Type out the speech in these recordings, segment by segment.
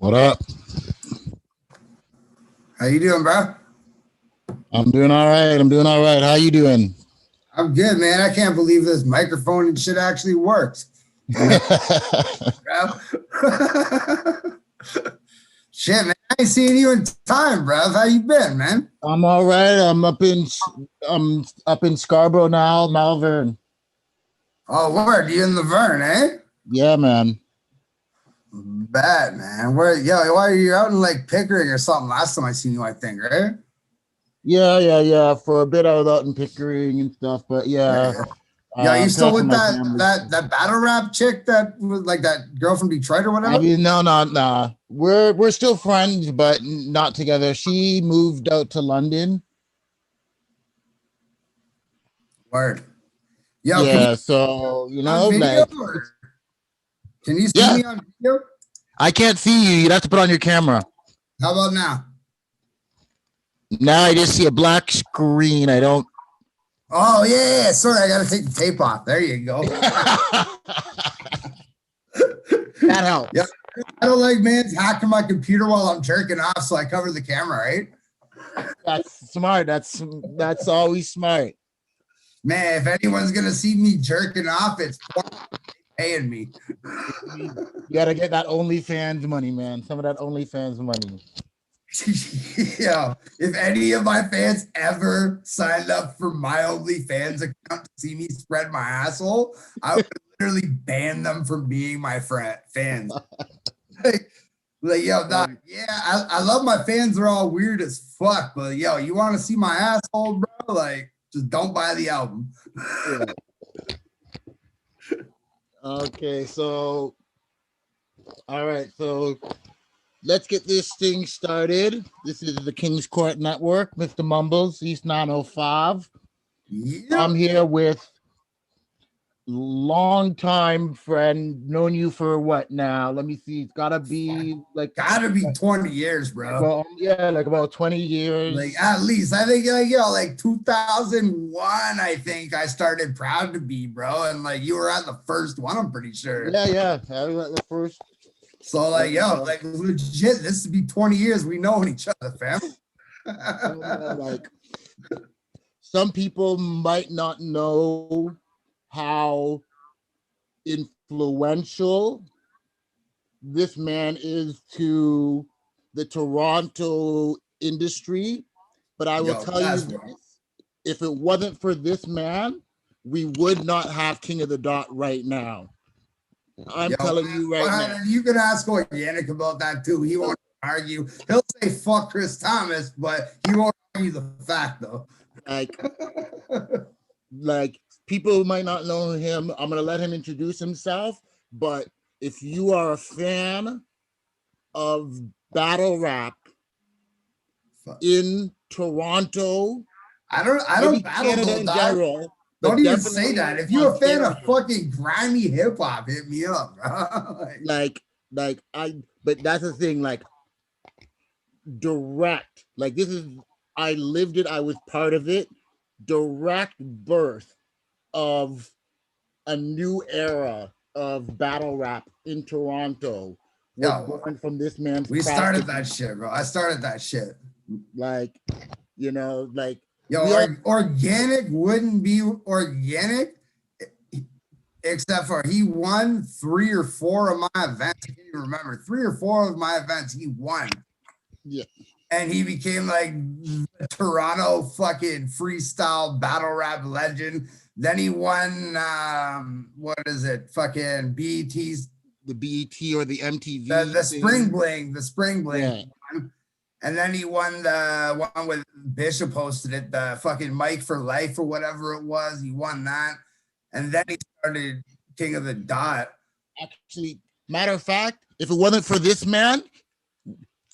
What up? How you doing, bro? I'm doing all right. How you doing? I'm good, man. I can't believe this microphone and shit actually works. Bro. Shit, man. I ain't seen you in time, bro. How you been, man? I'm all right. I'm up in Scarborough now, Malvern. Oh, word. You in Laverne, eh? Yeah, man. Bad, man. Why are you out in like Pickering or something? Last time I seen you, I think, right? Yeah. For a bit I was out in Pickering and stuff, but yeah. Yeah, you still with that battle rap chick that was like that girl from Detroit or whatever? I mean, no. We're still friends, but not together. She moved out to London. Word. Yo, yeah, so you know, like, can you see me on video? I can't see you. You'd have to put on your camera. How about now? Now I just see a black screen. I don't. Oh yeah. Sorry, I gotta take the tape off. There you go. That helps. Yeah. I don't like man's hacking my computer while I'm jerking off, so I cover the camera, right? That's smart. That's always smart. Man, if anyone's gonna see me jerking off, it's paying me. You gotta get that OnlyFans money, man. Some of that OnlyFans money. Yeah, if any of my fans ever signed up for my OnlyFans account to see me spread my asshole, I would literally ban them from being my fans. I love my fans. They're all weird as fuck, but yo, you want to see my asshole, bro? Like, just don't buy the album. Yeah. Okay, so all right, so let's get this thing started. This is the KingsCourt Network, Mr. Mumbles, East 905. Yep. I'm here with longtime friend, known you for what now? Let me see. It's gotta be 20 years, bro. Well, yeah, like about 20 years. Like at least. I think like 2001, I think I started Proud to Be, bro. And like you were at the first one, I'm pretty sure. Yeah. I was at the first. So like, like legit, this would be 20 years we know each other, fam. Like some people might not know how influential this man is to the Toronto industry, but I will tell you this, if it wasn't for this man, we would not have King of the Dot right now. I'm telling you right now. You can ask Organic about that too. He won't argue. He'll say fuck Chris Thomas, but he won't argue the fact though. Like people might not know him. I'm gonna let him introduce himself, but if you are a fan of battle rap in Toronto, I don't battle Canada in general. Don't even say that. If you're a fan of fucking grimy hip hop, hit me up, bro. But that's the thing, like direct, like this is, I lived it, I was part of it, direct birth of a new era of battle rap in Toronto. Born from this man's We started that shit, bro. I started that shit. Like, you know, like Organic wouldn't be Organic except for he won 3 or 4 of my events. I can't even remember. 3 or 4 of my events he won. Yeah. And he became like the Toronto fucking freestyle battle rap legend. Then he won what is it? Fucking BET's the BET or the MTV. The Spring Bling. Yeah. And then he won the one with Bishop hosted it, the fucking Mike for Life or whatever it was. He won that. And then he started King of the Dot. Actually, matter of fact, if it wasn't for this man,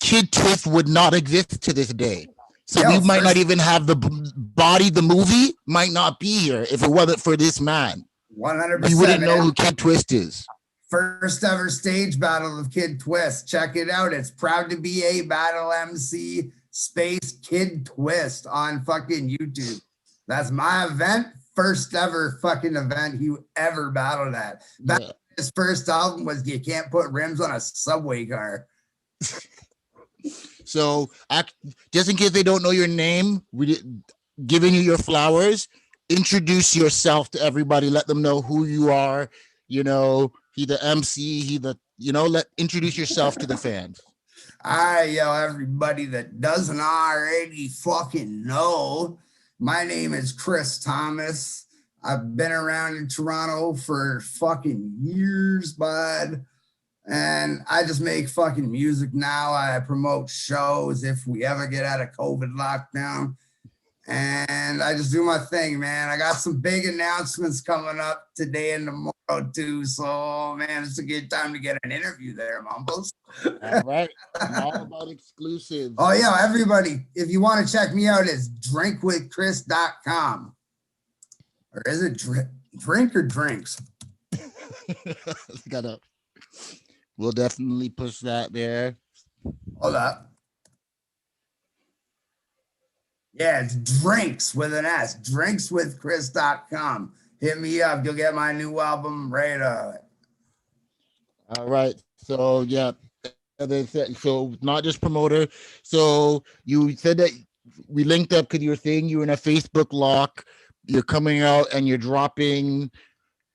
Kid Twist would not exist to this day. So we might not even have the body, the movie might not be here if it wasn't for this man. 100%. We wouldn't know who Kid Twist is. First ever stage battle of Kid Twist. Check it out. It's Proud to Be a Battle MC space Kid Twist on fucking YouTube. That's my event. First ever fucking event he ever battled at. His first album was You Can't Put Rims on a Subway Car. So, just in case they don't know your name, giving you your flowers. Introduce yourself to everybody. Let them know who you are. You know, he the MC. He the introduce yourself to the fans. All right, yo, everybody that doesn't already fucking know, my name is Chris Thomas. I've been around in Toronto for fucking years, bud. And I just make fucking music now. I promote shows if we ever get out of COVID lockdown. And I just do my thing, man. I got some big announcements coming up today and tomorrow too. So, man, it's a good time to get an interview there, Mumbles. All right. I'm all about exclusives. Oh, yeah, everybody, if you want to check me out, it's drinkwithchris.com. Or is it drink or drinks? We'll definitely push that there. Hold up. Yeah, it's drinks with an S. Drinkswithchris.com. Hit me up. You'll get my new album right up. All right. So, yeah. So, not just promoter. So, you said that we linked up because you were saying you were in a Facebook lock. You're coming out and you're dropping.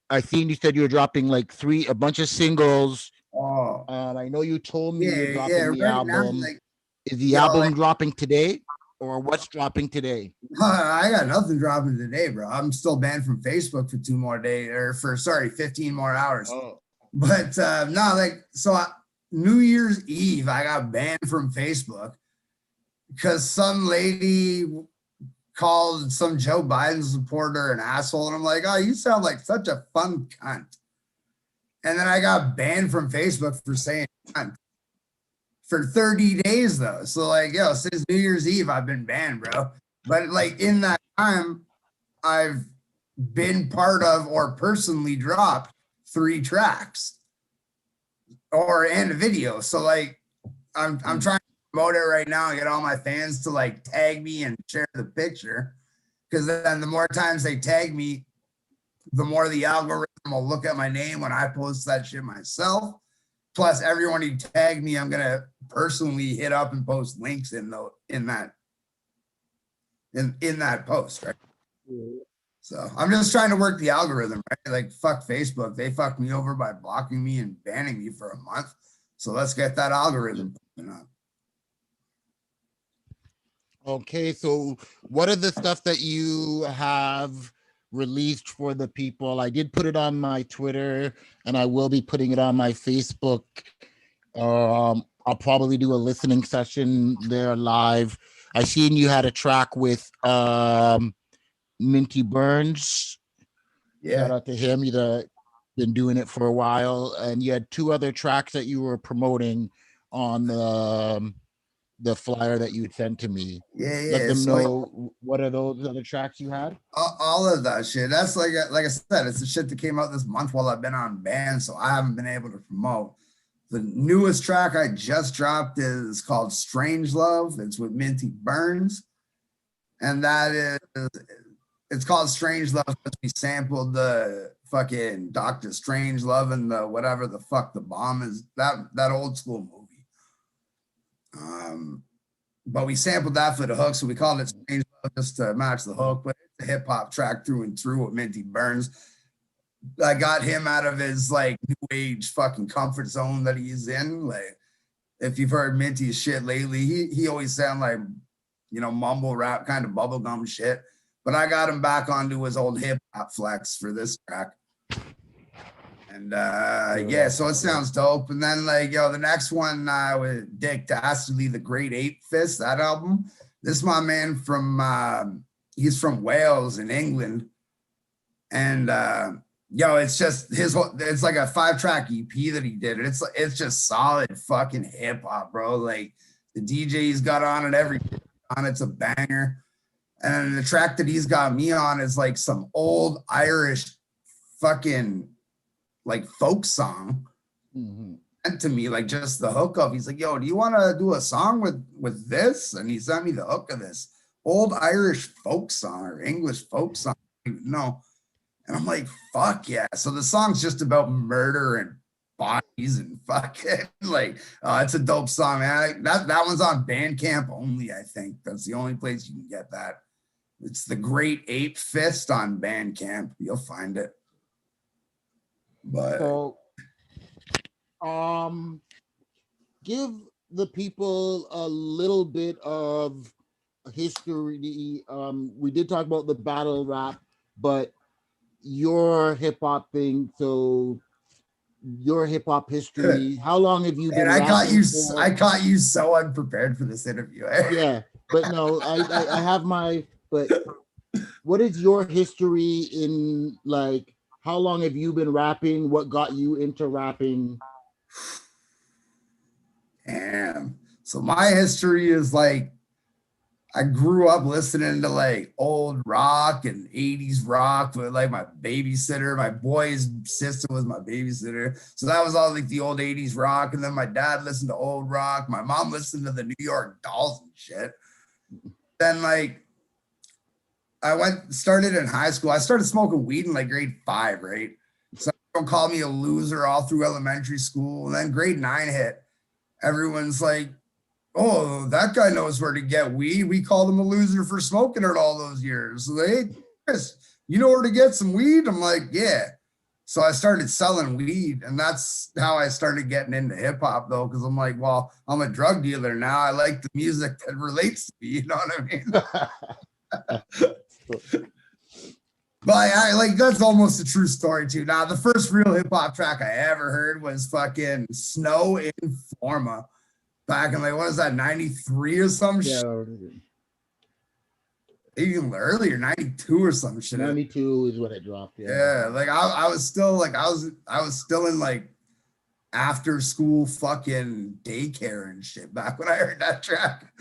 I think you said you were dropping like a bunch of singles. Oh. I know you told me you're dropping the right album. Now, is the album dropping today? Or what's dropping today? I got nothing dropping today, bro. I'm still banned from Facebook for 2 more days, or 15 more hours. Oh. But New Year's Eve, I got banned from Facebook because some lady called some Joe Biden supporter an asshole. And I'm like, oh, you sound like such a fun cunt. And then I got banned from Facebook for saying cunt. For 30 days though. So since New Year's Eve, I've been banned, bro. But in that time, I've been part of or personally dropped 3 tracks and a video. So I'm trying to promote it right now and get all my fans to tag me and share the picture. Because then the more times they tag me, the more the algorithm will look at my name when I post that shit myself. Plus, everyone who tagged me, I'm gonna personally hit up and post links in that post, right? So I'm just trying to work the algorithm, right? Fuck Facebook, they fucked me over by blocking me and banning me for a month. So let's get that algorithm up. Okay, so what are the stuff that you have released for the people? I did put it on my Twitter and I will be putting it on my Facebook. I'll probably do a listening session there live. I seen you had a track with Minty Burns. Yeah. Shout out to him. He's been doing it for a while. And you had 2 other tracks that you were promoting on the flyer that you had sent to me. Yeah. Let them know what are those other tracks you had? All of that shit. That's like I said, it's the shit that came out this month while I've been on ban, so I haven't been able to promote. The newest track I just dropped is called Strange Love. It's with Minty Burns. And it's called Strange Love because we sampled the fucking Dr. Strange Love and the whatever the fuck the bomb is, that old school movie. But we sampled that for the hook, so we called it Strange Love just to match the hook. But it's a hip-hop track through and through with Minty Burns. I got him out of his new age fucking comfort zone that he's in. If you've heard Minty's shit lately, he always sound like mumble rap kind of bubblegum shit. But I got him back onto his old hip-hop flex for this track. And so it sounds dope. And then the next one with Dick Dastardly, The Great Ape Fist, that album. This is my man from he's from Wales in England. And it's just it's like a 5-track EP that he did. It's just solid fucking hip-hop, bro. The DJ's got on it, it's a banger. And the track that he's got me on is some old Irish fucking folk song. And to me, just the hook of, he's like, yo, do you want to do a song with this? And he sent me the hook of this old Irish folk song or English folk song. No. And I'm like, fuck yeah. So the song's just about murder and body and fucking like, it's a dope song, man. That one's on Bandcamp only, I think. That's the only place you can get that. It's the Great Ape Fist on Bandcamp. You'll find it. But so, give the people a little bit of history. We did talk about the battle rap, but your hip hop thing. So your hip hop history. How long have you been? And I caught you so unprepared for this interview. Yeah, but no, I have my. But what is your history in, like? How long have you been rapping? What got you into rapping? Damn. So my history is like, I grew up listening to like old rock and 80s rock with like my babysitter. My boy's sister was my babysitter. So that was all like the old 80s rock. And then my dad listened to old rock. My mom listened to the New York Dolls and shit. Then like started in high school. I started smoking weed in like grade 5, right? So everyone called me a loser all through elementary school. And then grade 9 hit. Everyone's like, oh, that guy knows where to get weed. We called him a loser for smoking it all those years. So hey, Chris, you know where to get some weed? I'm like, yeah. So I started selling weed, and that's how I started getting into hip hop, though, because I'm like, well, I'm a drug dealer now. I like the music that relates to me. You know what I mean? But I like, that's almost a true story too. Now, the first real hip hop track I ever heard was fucking Snow in Forma. Back in like, what is that, 93 or some shit? Even earlier, 92 or some shit. 92 is when it dropped. Yeah, like I was still like, I was still in like after school fucking daycare and shit back when I heard that track.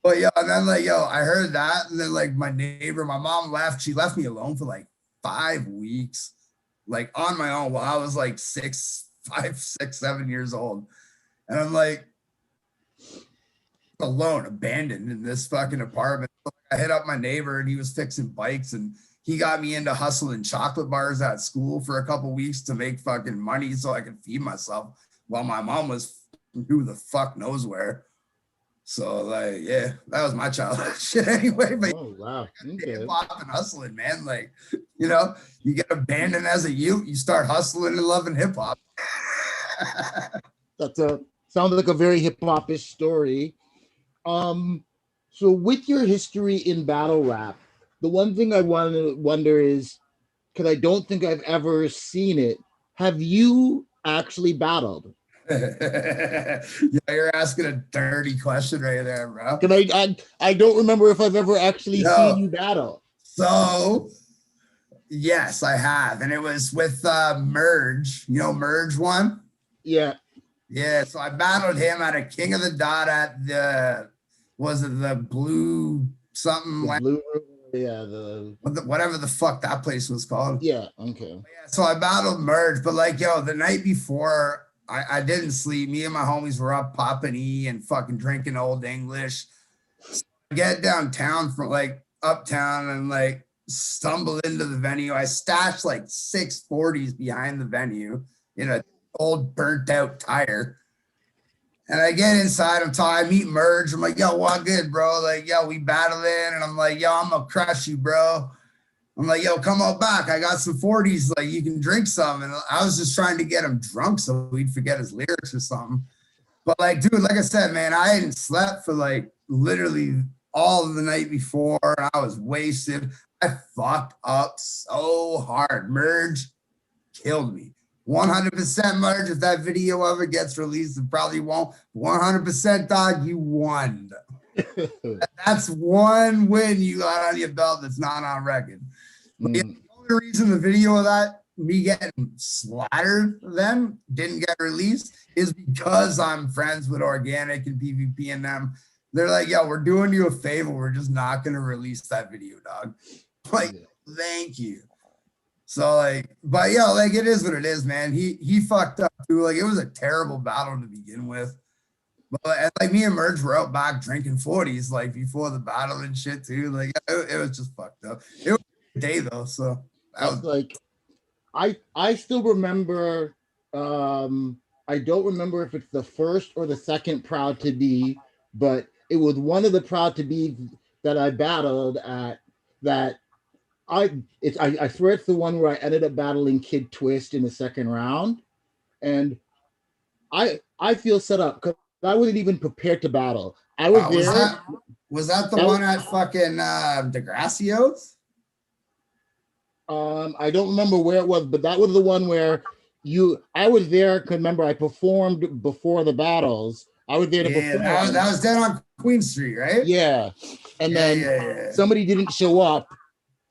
But yeah, and then like, yo, I heard that, and then like my mom left. She left me alone for like 5 weeks, like on my own while I was like 5, 6, 7 years old. And I'm like, alone, abandoned in this fucking apartment. I hit up my neighbor, and he was fixing bikes, and he got me into hustling chocolate bars at school for a couple weeks to make fucking money so I could feed myself while my mom was who the fuck knows where. So like, yeah, that was my childhood shit anyway. But oh wow, okay. Hip hop and hustling, man. Like, you know, you get abandoned as a youth, you start hustling and loving hip hop. Sounds like a very hip hop-ish story. So with your history in battle rap, the one thing I want to wonder is, because I don't think I've ever seen it, have you actually battled? Yeah, you're asking a dirty question right there, bro. I don't remember if I've ever actually seen you battle. So yes, I have, and it was with Merge. You know, Merge won. Yeah. Yeah, so I battled him at a King of the Dot at the Blue something? The Blue, yeah, whatever the fuck that place was called. Yeah, okay. Yeah, so I battled Merge, but like, yo, the night before, I didn't sleep. Me and my homies were up popping E and fucking drinking Old English. So I get downtown from like uptown and like stumble into the venue. I stashed like 640s behind the venue in an old burnt out tire. And I get inside, I meet Merge. I'm like, yo, what good, bro? Like, yo, we battling. And I'm like, yo, I'm gonna crush you, bro. I'm like, yo, come on back. I got some 40s. Like, you can drink some. And I was just trying to get him drunk so he'd forget his lyrics or something. But like, dude, like I said, man, I hadn't slept for like literally all of the night before. And I was wasted. I fucked up so hard. Merge killed me. 100% Merge. If that video ever gets released, it probably won't. 100% dog, you won. That's one win you got on your belt that's not on record. But yeah, the only reason the video of that, me getting slaughtered then, didn't get released is because I'm friends with Organic and PvP and them. They're like, yo, we're doing you a favor. We're just not going to release that video, dog. Like, thank you. So like, but yeah, like it is what it is, man. He fucked up too. Like it was a terrible battle to begin with. But like me and Merge were out back drinking 40s like before the battle and shit too. Like it was just fucked up. It was a day though, so that was like I still remember I don't remember if it's the first or the second Proud to Be, but it was one of the Proud to Be that I battled at. That I swear it's the one where I ended up battling Kid Twist in the second round, and I feel set up because I wasn't even prepared to battle. I was Was there. that the That was, one at fucking DeGrassio's? I don't remember where it was, but that was the one where I was there because remember I performed before the battles. I was there to Yeah, perform. that was down on Queen Street, right? Yeah. And then somebody didn't show up,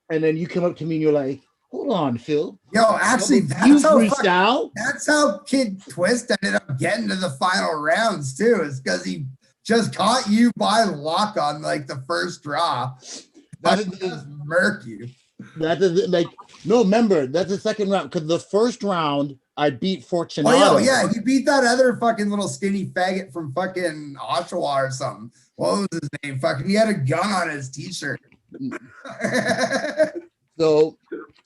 and then you come up to me and you're like, hold on, Phil. Yo, actually, that's how Kid Twist ended up getting to the final rounds too. Is because he just caught you by lock on like the first draw. That's just murk you. That is like no, remember that's the second round because the first round I beat Fortunato. Oh yeah, you beat that other fucking little skinny faggot from fucking Oshawa or something. What was his name? Fucking, he had a gun on his t-shirt. So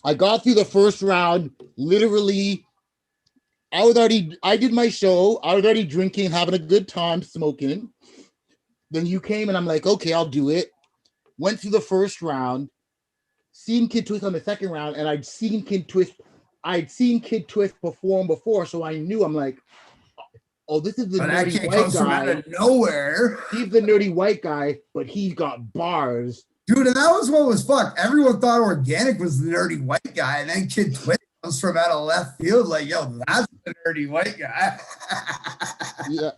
I got through the first round. Literally, I did my show. I was already drinking, having a good time, smoking. Then you came and I'm like, okay, I'll do it. Went through the first round, seen Kid Twist on the second round, and I'd seen Kid Twist perform before, so I knew. I'm like, oh, this is the nerdy white guy. Out of nowhere. He's the nerdy white guy, but he's got bars. Dude, and that was what was fucked. Everyone thought Organic was the nerdy white guy, and then Kid Twist comes from out of left field, like, yo, that's the nerdy white guy. Yeah.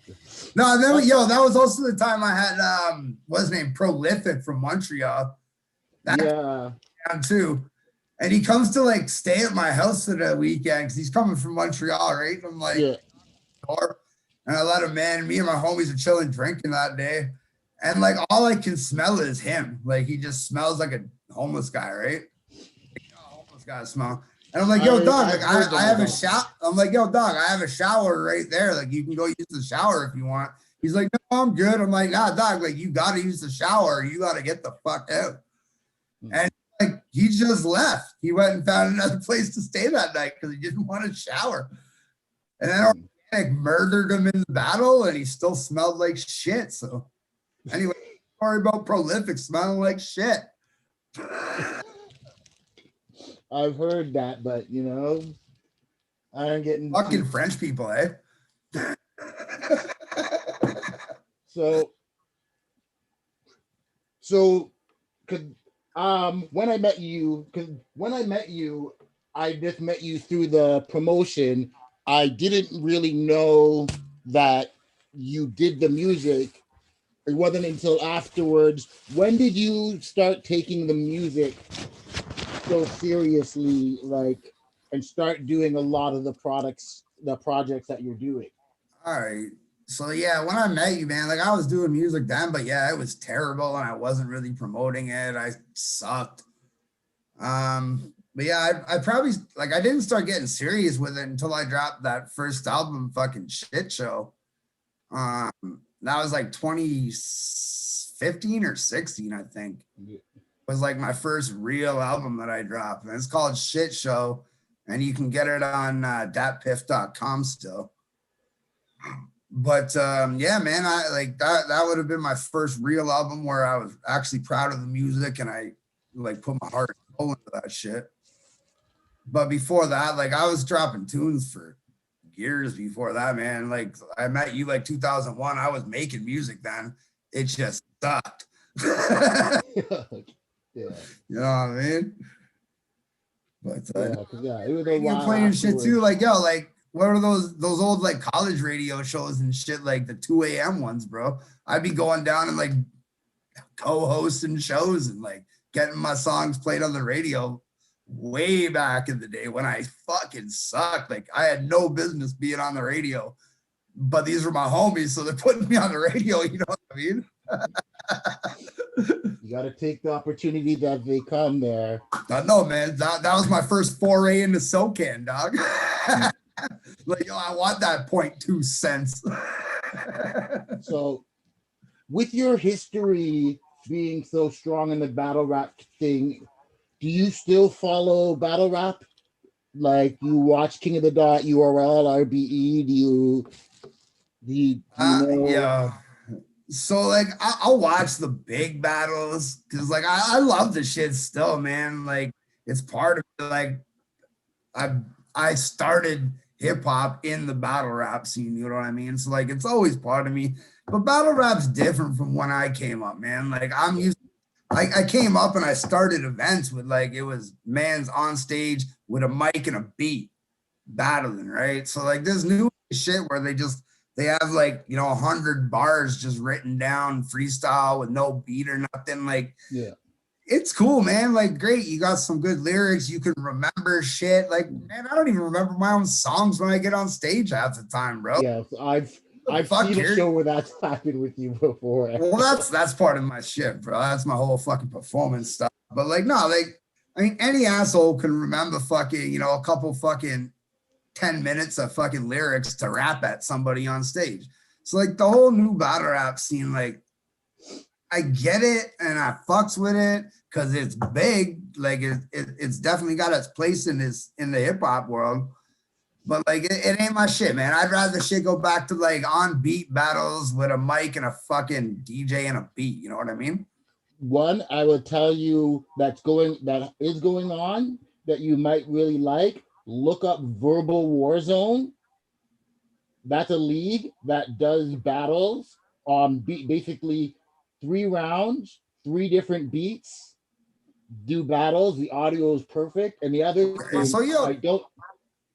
No, then that was also the time I had what's his name, Prolific from Montreal. Down too. And he comes to like stay at my house for the weekend because he's coming from Montreal, right? And I'm like, and I let him in. Me and my homies are chilling, drinking that day. And like all I can smell is him. Like he just smells like a homeless guy, right? Like, homeless guy smell. And I'm like, yo, dog, like I have a shower. I'm like, yo, dog, I have a shower right there. Like you can go use the shower if you want. He's like, no, I'm good. I'm like, nah, dog, like you gotta use the shower. You gotta get the fuck out. And like he just left. He went and found another place to stay that night because he didn't want to shower. And then Organic murdered him in the battle, and he still smelled like shit. So anyway, sorry about Prolific smelling like shit. I've heard that, but you know, I'm getting fucking French people, eh? So, when I met you, I just met you through the promotion. I didn't really know that you did the music. It wasn't until afterwards. When did you start taking the music so seriously, like, and start doing a lot of the projects that you're doing? All right. So yeah, when I met you, man, like I was doing music then, but yeah, it was terrible and I wasn't really promoting it. I sucked. But yeah, I probably like I didn't start getting serious with it until I dropped that first album, fucking Shit Show. That was like 2015 or 16, I think. It was like my first real album that I dropped. And it's called Shit Show. And you can get it on datpiff.com still. But yeah, man, I like that would have been my first real album where I was actually proud of the music and I like put my heart and soul into that shit. But before that, like I was dropping tunes for years before that, man. Like I met you like 2001. I was making music then. It just sucked. Yeah. You know what I mean? But it was a you're playing shit too. Like, yo, like what are those old like college radio shows and shit, like the 2 a.m. ones, bro? I'd be going down and like co-hosting shows and like getting my songs played on the radio way back in the day when I fucking sucked. Like I had no business being on the radio, but these were my homies, so they're putting me on the radio. You know what I mean? You got to take the opportunity that they come there. No, man, that was my first foray into SoCan, dog. Like, yo, I want that 0.2 cents. So, with your history being so strong in the battle rap thing, do you still follow battle rap? Like, you watch King of the Dot, URL, RBE? Do you know? Yeah. So like I'll watch the big battles because like I love the shit still, man. Like it's part of it. Like I started hip hop in the battle rap scene, you know what I mean? So like it's always part of me. But battle rap's different from when I came up, man. Like I came up and I started events with like it was man's on stage with a mic and a beat battling, right? So like this new shit where they have like 100 bars just written down freestyle with no beat or nothing. Like Yeah, it's cool, man. Like great, you got some good lyrics. You can remember shit. Like man, I don't even remember my own songs when I get on stage half the time, bro. yeah. I've Fuck seen a here. show where that's happened with you before. Well, that's part of my shit, bro. That's my whole fucking performance stuff. But like, no, like, I mean, any asshole can remember fucking, a couple fucking 10 minutes of fucking lyrics to rap at somebody on stage. So like the whole new battle rap scene, like, I get it and I fucks with it because it's big. Like it's definitely got its place in the hip hop world. But like it ain't my shit, man. I'd rather shit go back to like on beat battles with a mic and a fucking DJ and a beat. You know what I mean? One, I will tell you that is going on that you might really like. Look up Verbal Warzone. That's a league that does battles on basically 3 rounds, 3 different beats, do battles. The audio is perfect. And the other thing, So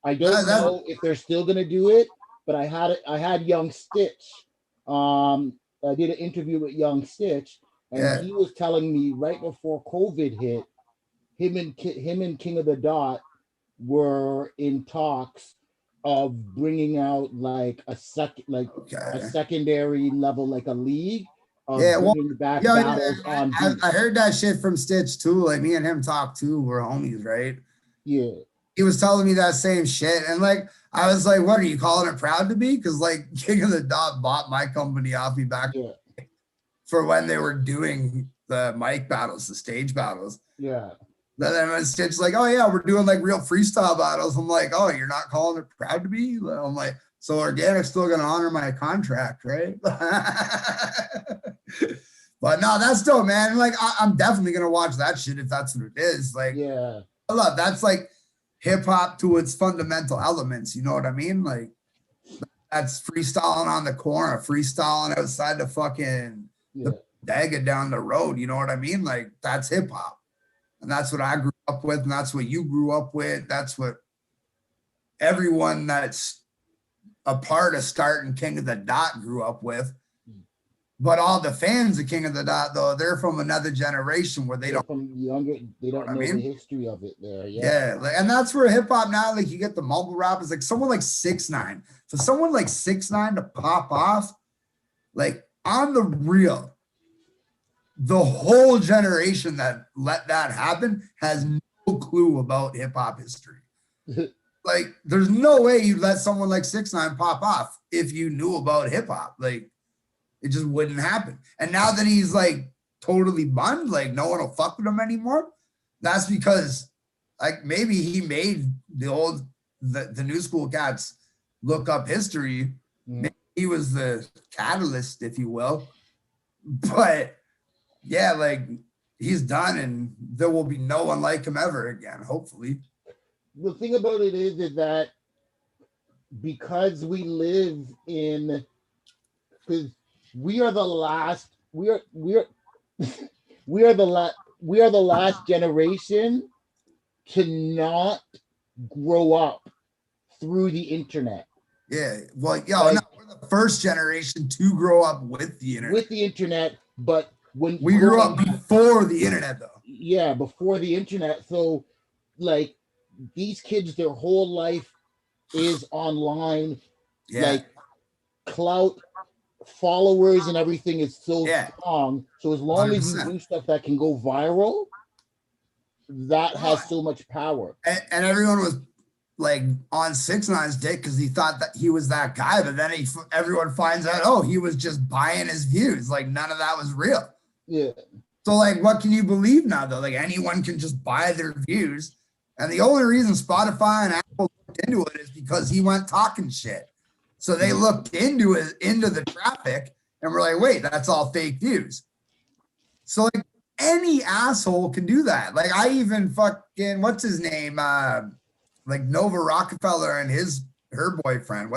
I don't know if they're still gonna do it, but I had Young Stitch. I did an interview with Young Stitch, and he was telling me right before COVID hit, him and King of the Dot were in talks of bringing out like a secondary level, like a league of bringing back battles on beat. I heard that shit from Stitch too. Like me and him talk too. We're homies, right? Yeah. He was telling me that same shit. And like, I was like, what are you calling it proud to be? Because like King of the Dot bought my company off me back for when they were doing the mic battles, the stage battles. Yeah. Then when Stitch's like, oh yeah, we're doing like real freestyle battles. I'm like, oh, you're not calling it proud to be? I'm like, so Organic's still gonna honor my contract, right? But no, that's dope, man. Like I'm definitely gonna watch that shit if that's what it is. Like, yeah, I love that's like hip hop to its fundamental elements. You know what I mean? Like that's freestyling on the corner, freestyling outside the fucking the bodega down the road. You know what I mean? Like that's hip hop, and that's what I grew up with, and that's what you grew up with. That's what everyone that's a part of starting King of the Dot grew up with. But all the fans of King of the Dot, though, they're from another generation where they don't from younger, they don't know the history of it there. Yeah, like, and that's where hip hop now, like you get the mumble rappers, like someone like 6ix9ine. For someone like 6ix9ine to pop off, like on the real, the whole generation that let that happen has no clue about hip hop history. Like, there's no way you'd let someone like 6ix9ine pop off if you knew about hip hop. Like, it just wouldn't happen. And now that he's like totally bummed, like no one will fuck with him anymore. That's because like maybe he made the new school cats look up history. Maybe he was the catalyst, if you will. But yeah, like he's done and there will be no one like him ever again, hopefully. The thing about it is that because we live in, because we are the last generation to not grow up through the internet. Yeah, well, no, we're the first generation to grow up with the internet. But when we grew up before the internet, though. Yeah, before the internet. So, like these kids, their whole life is online. Yeah. Like clout, followers and everything is so strong. So as long 100%. As you do stuff that can go viral, that has so much power. And everyone was like on 6ix9ine's dick because he thought that he was that guy, but then everyone finds out, oh, he was just buying his views. Like none of that was real. Yeah. So like, what can you believe now though? Like anyone can just buy their views And the only reason Spotify and Apple looked into it is because he went talking shit. So they looked into the traffic and were like, wait, that's all fake news. So like any asshole can do that. Like I even fucking, what's his name? Like Nova Rockefeller and her boyfriend.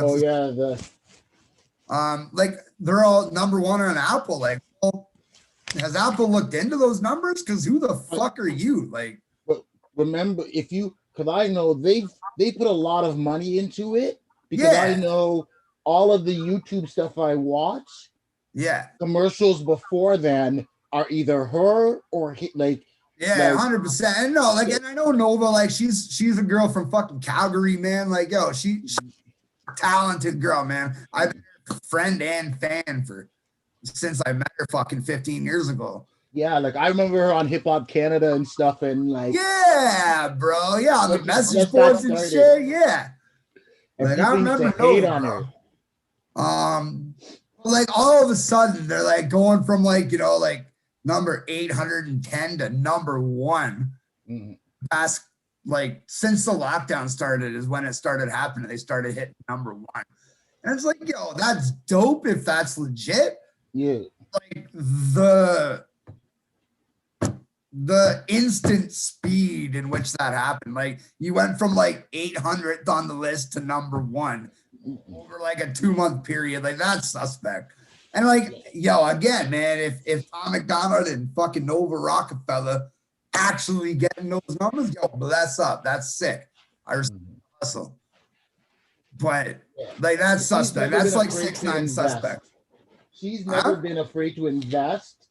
Like they're all number one on Apple. Like, well, has Apple looked into those numbers? Because who the fuck are you? Like, but remember, because I know they put a lot of money into it. Because I know all of the YouTube stuff I watch. Yeah, commercials before then are either her or like. Yeah, 100%. And no, like, and I know Nova, like, she's a girl from fucking Calgary, man. Like, yo, she's a talented girl, man. I've been a friend and fan since I met her fucking 15 years ago. Yeah, like I remember her on Hip Hop Canada and stuff, and like. Yeah, bro. Yeah, on the message boards and shit. Yeah. Like I remember hate on her. Like all of a sudden they're like going from like, you know, like number 810 to number one. Past like since the lockdown started is when it started happening. They started hitting number one. And it's like, yo, that's dope if that's legit. Yeah. Like the instant speed in which that happened. Like you went from like 800th on the list to number one over like a 2-month period. Like that's suspect. And like, yo, again, man, if Tom McDonald and fucking Nova Rockefeller actually getting those numbers, yo, bless up. That's sick. I respect the hustle. But like that's suspect. That's like 6ix9ine suspect. She's never been afraid to invest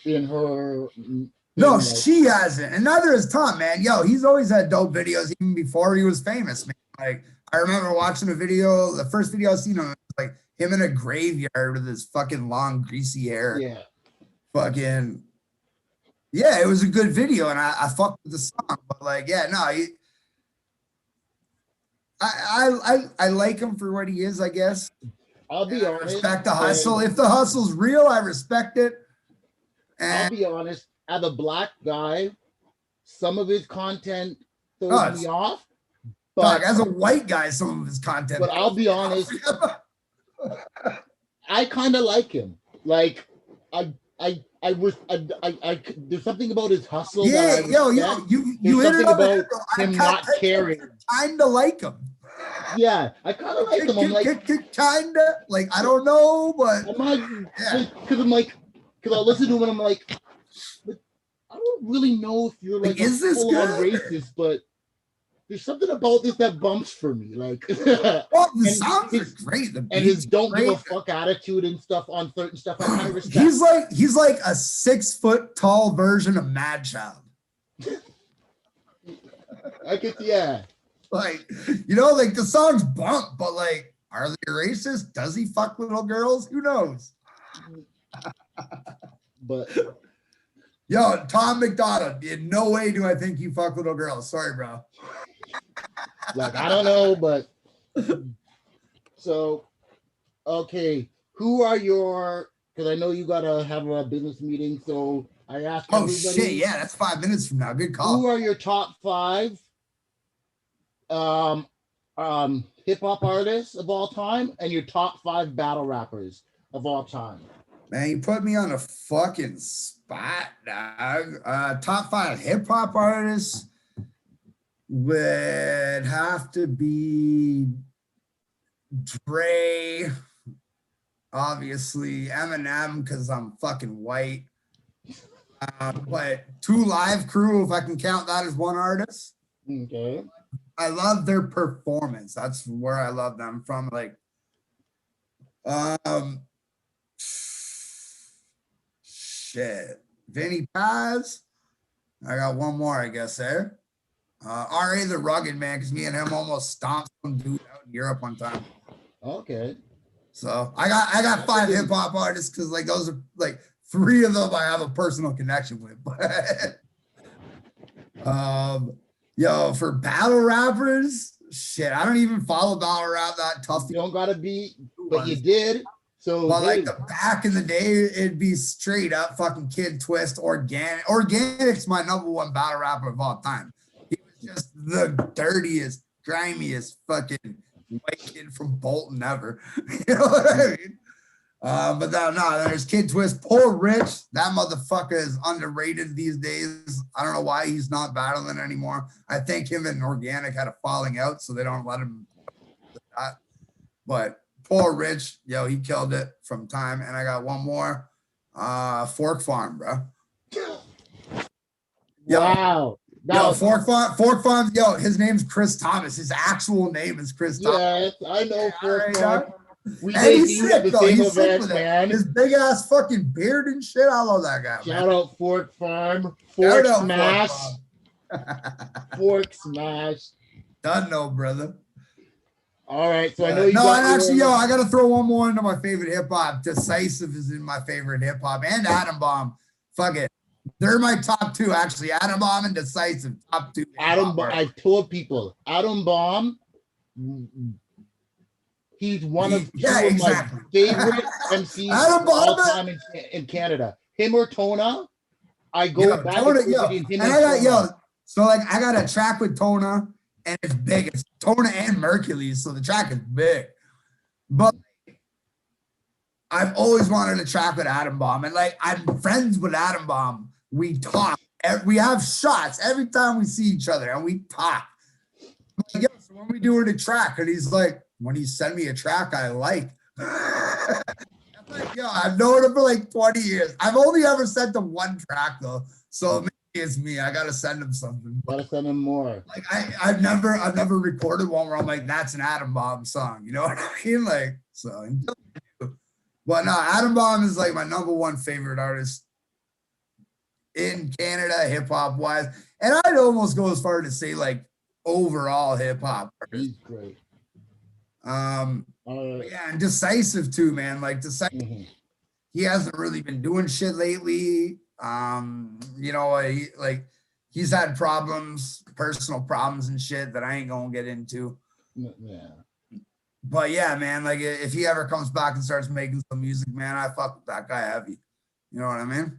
in her. No, she hasn't. And neither has Tom, man. Yo, he's always had dope videos even before he was famous, man. Like I remember watching a video, the first video I seen him, was like him in a graveyard with his fucking long, greasy hair. Yeah. Fucking, yeah, it was a good video, and I fucked with the song. But like, yeah, no, I like him for what he is, I guess. I'll be honest. I respect the hustle. If the hustle's real, I respect it. And I'll be honest, as a black guy, some of his content throws me off. But as a white guy, some of his content. But I'll be honest, I kind of like him. Like there's something about his hustle. Yeah, you hit it about him not caring. Kind of like him. Yeah, I kind of like him. I'm like, kind of like I don't know, but because I listen to him and I'm like, I don't really know if you're like is this good? Racist, but there's something about this that bumps for me. Like, well, the songs are great. And his don't give a fuck attitude and stuff on certain stuff. I kind of respect. He's like a 6 foot tall version of Mad Child. I guess, yeah. Like, you know, like the songs bump, but like, are they racist? Does he fuck little girls? Who knows? But yo, Tom McDonald, in no way do I think you fuck little girls. Sorry, bro. Like, I don't know, but so okay, who are your? Because I know you gotta have a business meeting, so I asked. Oh shit! Yeah, that's 5 minutes from now. Good call. Who are your top 5 hip hop artists of all time, and your top 5 battle rappers of all time? Man, you put me on a fucking spot, dog. Top 5 hip hop artists would have to be Dre, obviously, Eminem, because I'm fucking white. But 2 Live Crew, if I can count that as one artist. Okay. I love their performance. That's where I love them from. Like, shit. Vinny Paz. I got one more, I guess, there. R.A. the Rugged, man, because me and him almost stomped some dude out in Europe one time. Okay. So I got 5 hip hop artists because like those are like 3 of them I have a personal connection with. Yo, for battle rappers, shit, I don't even follow battle rap that tough. You don't gotta be, but you did. So but like the back in the day, it'd be straight up fucking Kid Twist, Organic's my number 1 battle rapper of all time. He was just the dirtiest, grimiest fucking white kid from Bolton ever. You know what I mean? But no, there's Kid Twist. Poor Rich, that motherfucker is underrated these days. I don't know why he's not battling anymore. I think him and Organic had a falling out, so they don't let him do that. But poor Rich, yo, he killed it from time. And I got one more. Fork Farm, bro. Yo, wow. Yo, Fork Farm, yo, his name's Chris Thomas. His actual name is Chris Thomas. Yes, I know Fork Farm. And he's sick, though. He's sick with it. His big ass fucking beard and shit. I love that guy. Shout out Fork Farm. Fork Smash. Fork Smash. Done no, brother. All right. So I know you no, and actually, yo, I gotta throw one more into my favorite hip hop. Decisive is in my favorite hip hop, and Atom Bomb. Fuck it. They're my top two, actually. Atom Bomb and Decisive, top two. Atom Bomb. I told people, Atom Bomb. He's one of my favorite MCs of all time in Canada. Him or Tona, I go back Tona, and him. And I got so like I got a track with Tona, and it's big. It's Tona and Mercules, so the track is big. But I've always wanted a track with Atom Bomb, and like I'm friends with Atom Bomb. We talk. We have shots every time we see each other, and we talk. Like, yo, so when we doing a track, and he's like, when he send me a track I like. I'm like, yo, I've known him for like 20 years. I've only ever sent him one track though, so maybe it's me. I gotta send him something. Gotta send him more. Like I've never recorded one where I'm like, that's an Atom Bomb song. You know what I mean? Like so. But no, Atom Bomb is like my #1 favorite artist in Canada, hip hop wise, and I'd almost go as far to say like overall hip hop artist. He's great. Yeah, and Decisive too, man. Like Decisive, he hasn't really been doing shit lately. You know, he's had problems, personal problems and shit that I ain't gonna get into. Yeah. But yeah, man, like if he ever comes back and starts making some music, man, I fuck with that guy heavy. You know what I mean?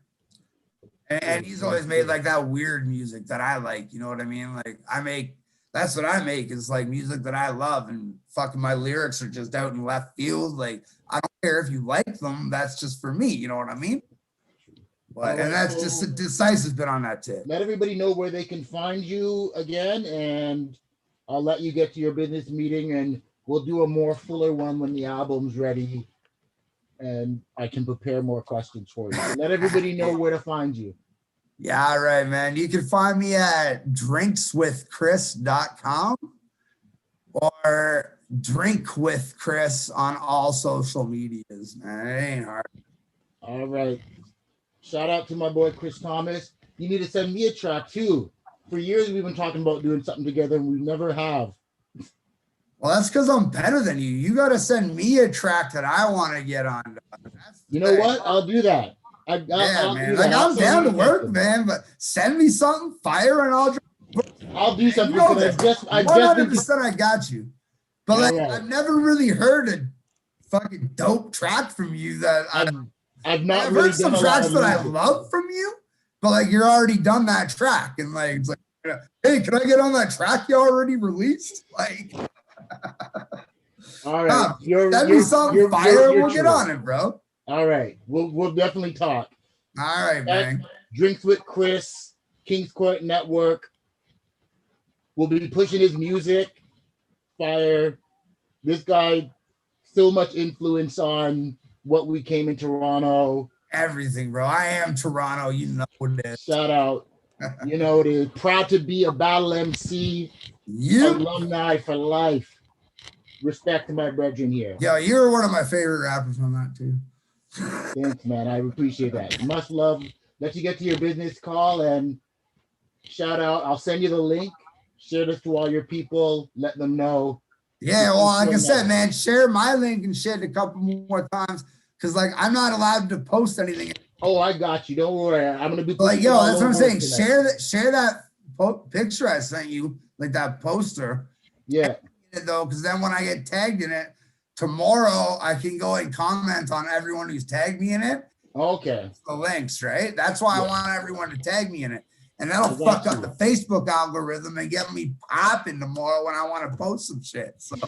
And he's always made like that weird music that I like. You know what I mean? Like that's what I make is like music that I love, and fucking my lyrics are just out in left field. Like I don't care if you like them, that's just for me. You know what I mean? But and that's just Decisive's been on that tip. Let everybody know where they can find you again, and I'll let you get to your business meeting, and we'll do a more fuller one when the album's ready, and I can prepare more questions for you. Let everybody know where to find you. Yeah, all right, man. You can find me at drinkswithchris.com or drinkwithchris on all social medias, man. It ain't hard. All right. Shout out to my boy Chris Thomas. You need to send me a track too. For years we've been talking about doing something together, and we never have. Well, that's because I'm better than you. You got to send me a track that I want to get on. You know what? I'll do that. Man. Like I'm down to work, man. But send me something, fire, and I'll do something. 100%, I got you. But like, I've never really heard a fucking dope track from you that I've not. I've heard some tracks that I love from you, but like you're already done that track, and like it's like, hey, can I get on that track you already released? Like, all right, send me something fire, we'll get on it, bro. All right, we'll definitely talk. All right, man. Drinks with Chris, KingsCourt Network. We'll be pushing his music. Fire. This guy, so much influence on what we came in Toronto. Everything, bro. I am Toronto. You know it is. Shout out. You know it is. Proud to be a battle MC. Alumni for life. Respect to my brethren here. Yo, you're one of my favorite rappers on that too. Thanks, man. I appreciate that. Much love. Let you get to your business call, and shout out. I'll send you the link. Share this to all your people. Let them know. Yeah, well, like I said, man, share my link and shit a couple more times, because like I'm not allowed to post anything. Oh, I got you. Don't worry. I'm gonna be like, yo, that's what I'm saying. Share that picture I sent you, like that poster. Yeah. Though, because then when I get tagged in it tomorrow, I can go and comment on everyone who's tagged me in it. Okay. The links, right? That's why I want everyone to tag me in it. And that'll fuck up the Facebook algorithm and get me popping tomorrow when I want to post some shit. So, you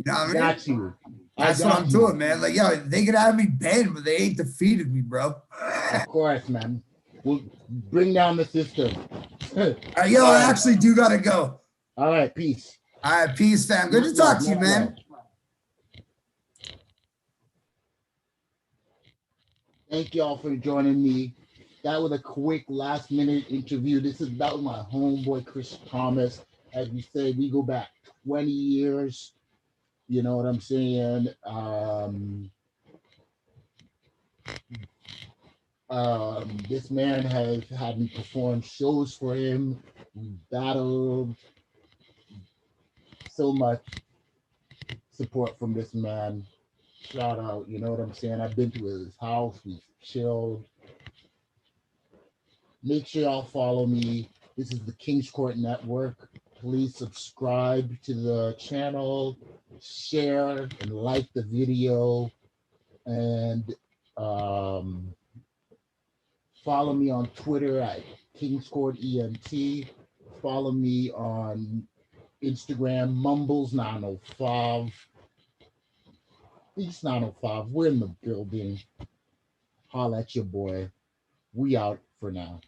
know what I mean? Got you. That's what I'm doing, man. Like, yo, they could have me banned, but they ain't defeated me, bro. Of course, man. We'll bring down the system. Yo, I actually do gotta go. All right, peace. All right, peace, fam. Good to talk to you, man. Thank y'all for joining me. That was a quick last minute interview. That was my homeboy Chris Thomas. As we say, we go back 20 years. You know what I'm saying? This man has had me perform shows for him. We battled. So much support from this man. Shout out, you know what I'm saying? I've been to his house, we've chilled. Make sure y'all follow me. This is the KingsCourt Network. Please subscribe to the channel, share and like the video, and follow me on Twitter at KingsCourt ENT. Follow me on Instagram, Mumbles 905. East 905. We're in the building. Holla at your boy. We out for now.